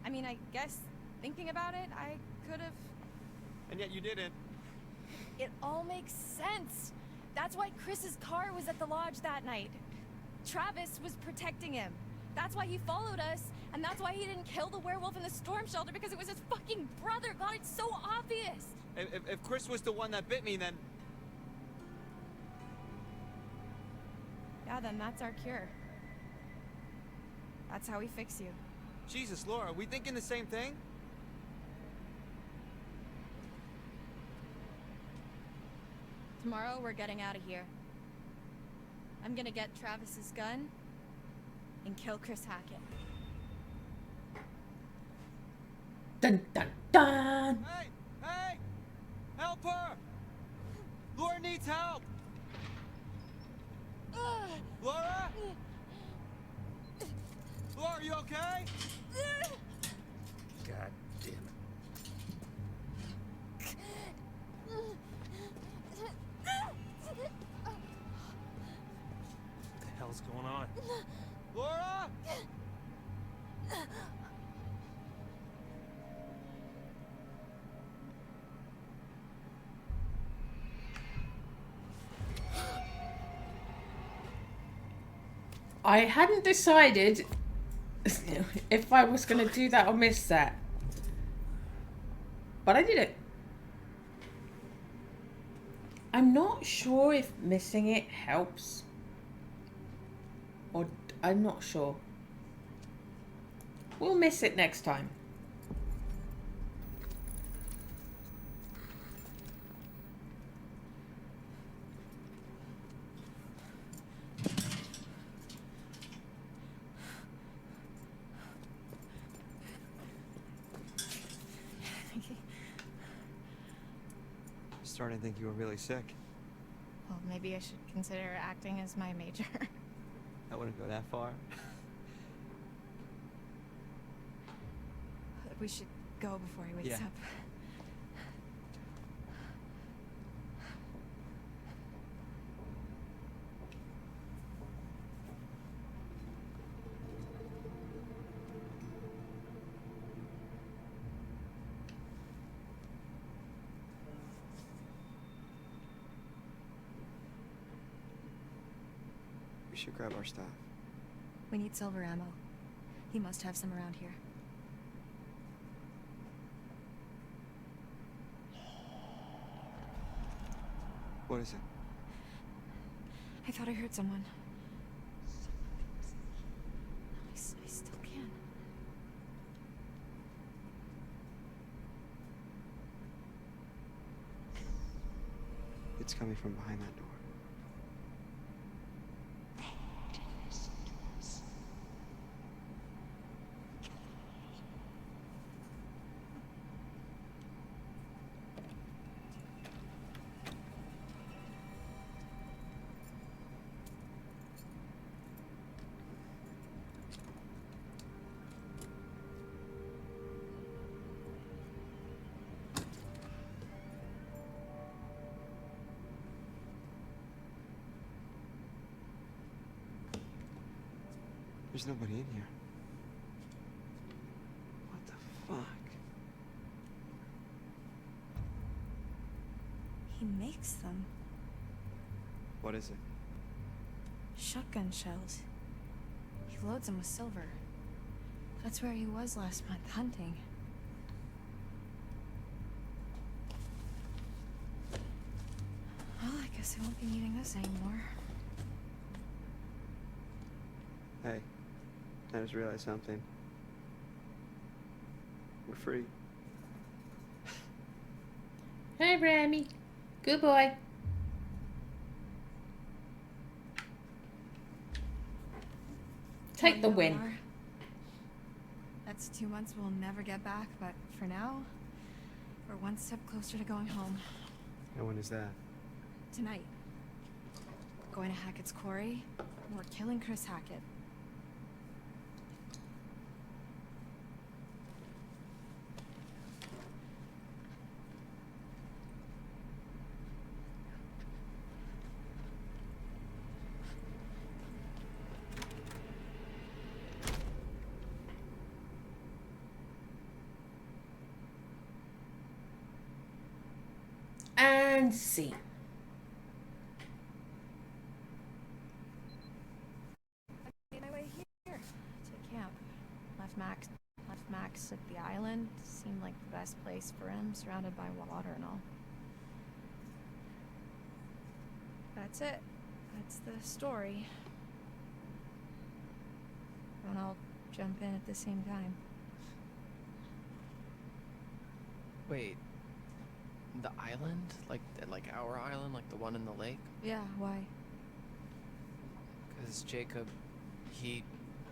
I mean, I guess, thinking about it, I could have... And yet you didn't. It all makes sense. That's why Chris's car was at the lodge that night. Travis was protecting him. That's why he followed us, and that's why he didn't kill the werewolf in the storm shelter, because it was his fucking brother. God, it's so obvious. If Chris was the one that bit me, then... Yeah, then that's our cure. That's how we fix you. Jesus, Laura, are we thinking the same thing? Tomorrow, we're getting out of here. I'm gonna get Travis's gun and kill Chris Hackett. Dun dun dun! Hey! Hey! Help her! Laura needs help! Laura? Laura, are you okay? God damn it. What the hell's going on? Laura? I hadn't decided if I was going to do that or miss that. But I did it. I'm not sure if missing it helps. Or I'm not sure. We'll miss it next time. Starting to think you were really sick. Well, maybe I should consider acting as my major. I wouldn't go that far. We should go before he wakes Yeah. up. We should grab our stuff. We need silver ammo. He must have some around here. What is it? I thought I heard someone. I still can. It's coming from behind that door. There's nobody in here. What the fuck? He makes them. What is it? Shotgun shells. He loads them with silver. That's where he was last month, hunting. Guess I won't be needing this anymore. Hey, I just realized something. We're free. Hey, Remy. Good boy. Take the Here we win. are. That's 2 months we'll never get back, but for now, we're one step closer to going home. And when is that? Tonight. Going to Hackett's Quarry. We're killing Chris Hackett. And scene. I made my way here to camp. Left Max at the island. Seemed like the best place for him, surrounded by water and all. That's it. That's the story. And I'll jump in at the same time. Wait, the island? Like our island? Like the one in the lake? Yeah, why? Because Jacob, he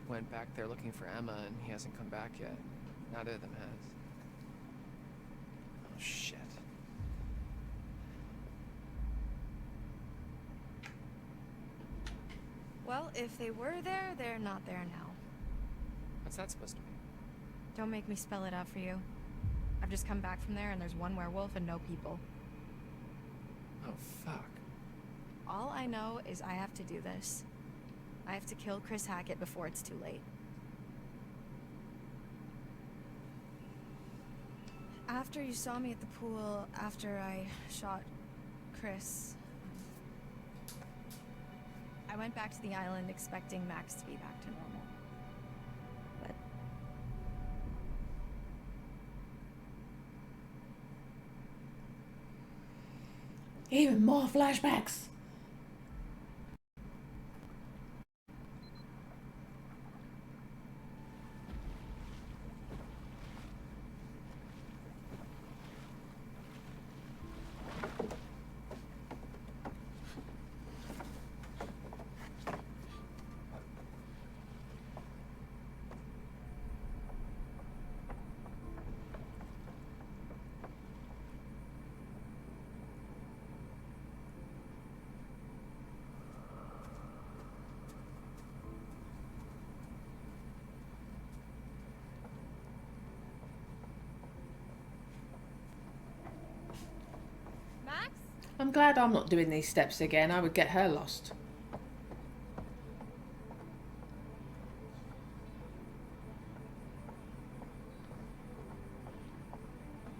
went back there looking for Emma and he hasn't come back yet. Neither of them has. Oh, shit. Well, if they were there, they're not there now. What's that supposed to mean? Don't make me spell it out for you. I've just come back from there and there's one werewolf and no people. Oh, fuck. All I know is I have to do this. I have to kill Chris Hackett before it's too late. After you saw me at the pool, after I shot Chris, I went back to the island expecting Max to be back to normal. But Even more flashbacks. Max? I'm glad I'm not doing these steps again. I would get her lost.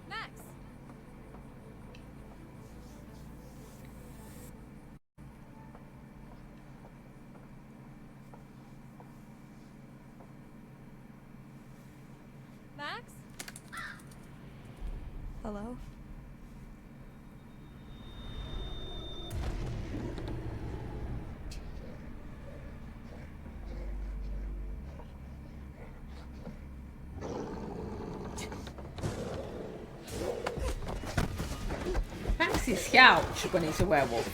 Max! Max? Hello? Max is huge when he's a werewolf.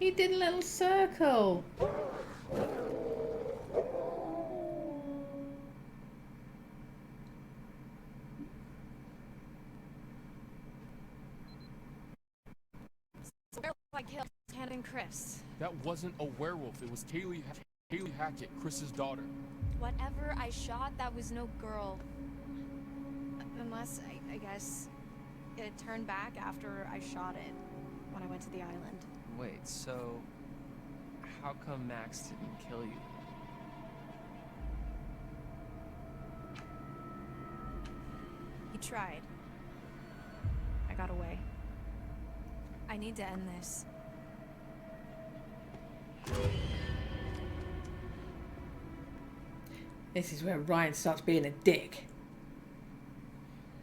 He did a little circle. Ken and Chris. That wasn't a werewolf. It was Haley Hackett, Chris's daughter. Whatever I shot, that was no girl. Unless, I guess, it turned back after I shot it when I went to the island. Wait, so how come Max didn't kill you? He tried. I got away. I need to end this. This is where Ryan starts being a dick.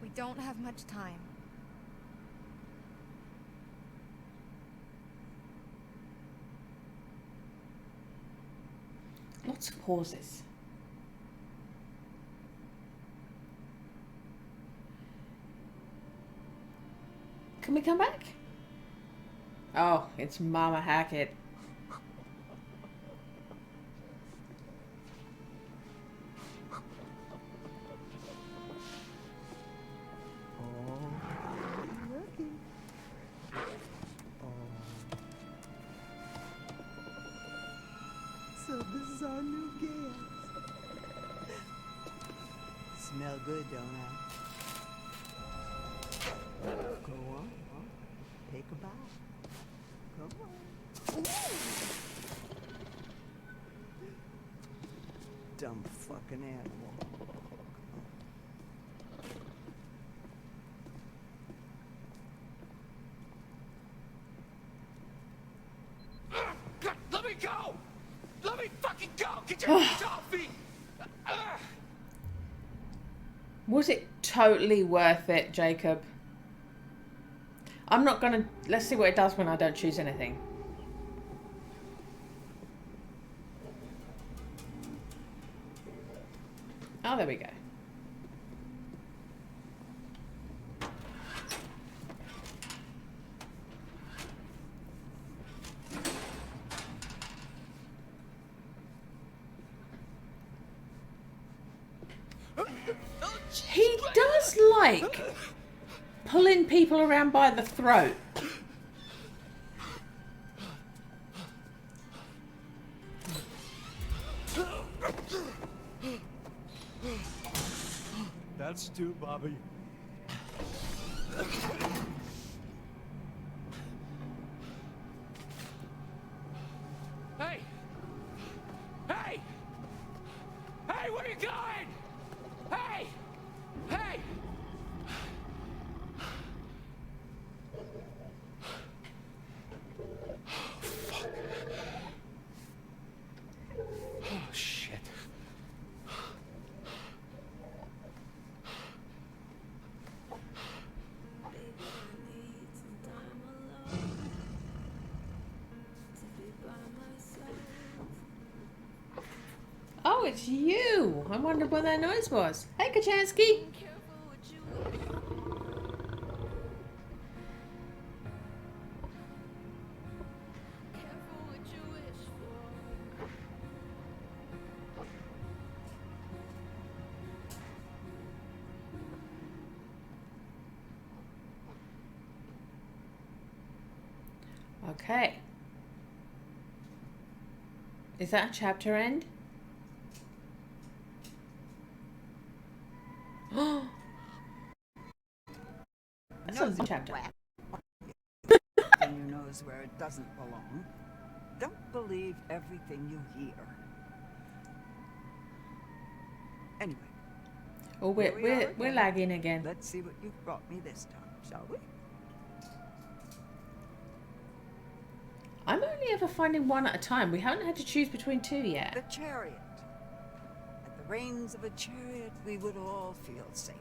We don't have much time. Lots of pauses. Can we come back? Oh, it's Mama Hackett. So this is our new guest. Smell good, don't I? Go on, take a bite. Come on. Dumb fucking animal. Let me go! Let me fucking go! Get your hands off me! Was it totally worth it, Jacob? I'm not gonna... Let's see what it does when I don't choose anything. Oh, there we go. He does like pulling people around by the throat. That's two, Bobby. Hey! Hey! Hey, where you going? Hey! Hey! Oh, shit. Oh, it's you. I wondered what that noise was. Hey, Kachansky. Okay. Is that a chapter end? That's not the chapter. And you knows where it doesn't belong. Don't believe everything you hear. Anyway. Oh, we're lagging again. Let's see what you've brought me this time, shall we? I'm only ever finding one at a time. We haven't had to choose between two yet. The chariot. At the reins of a chariot, we would all feel safer.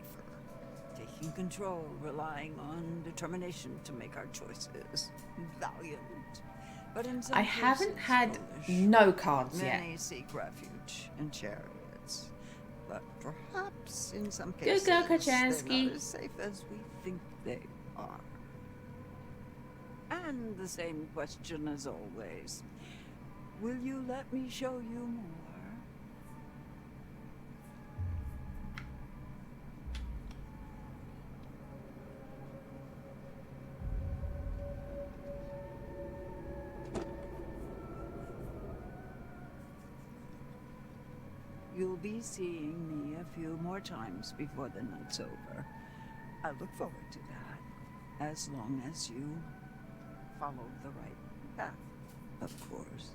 Taking control, relying on determination to make our choices. Valiant. But in some I haven't cases, had foolish. no cards yet. Many seek refuge in chariots. But perhaps in some Good cases, girl, they're Kachansky. not as safe as we think they are. And the same question as always. Will you let me show you more? you'll be seeing me a few more times before the night's over. I look forward to that, as long as you follow the right path, of course.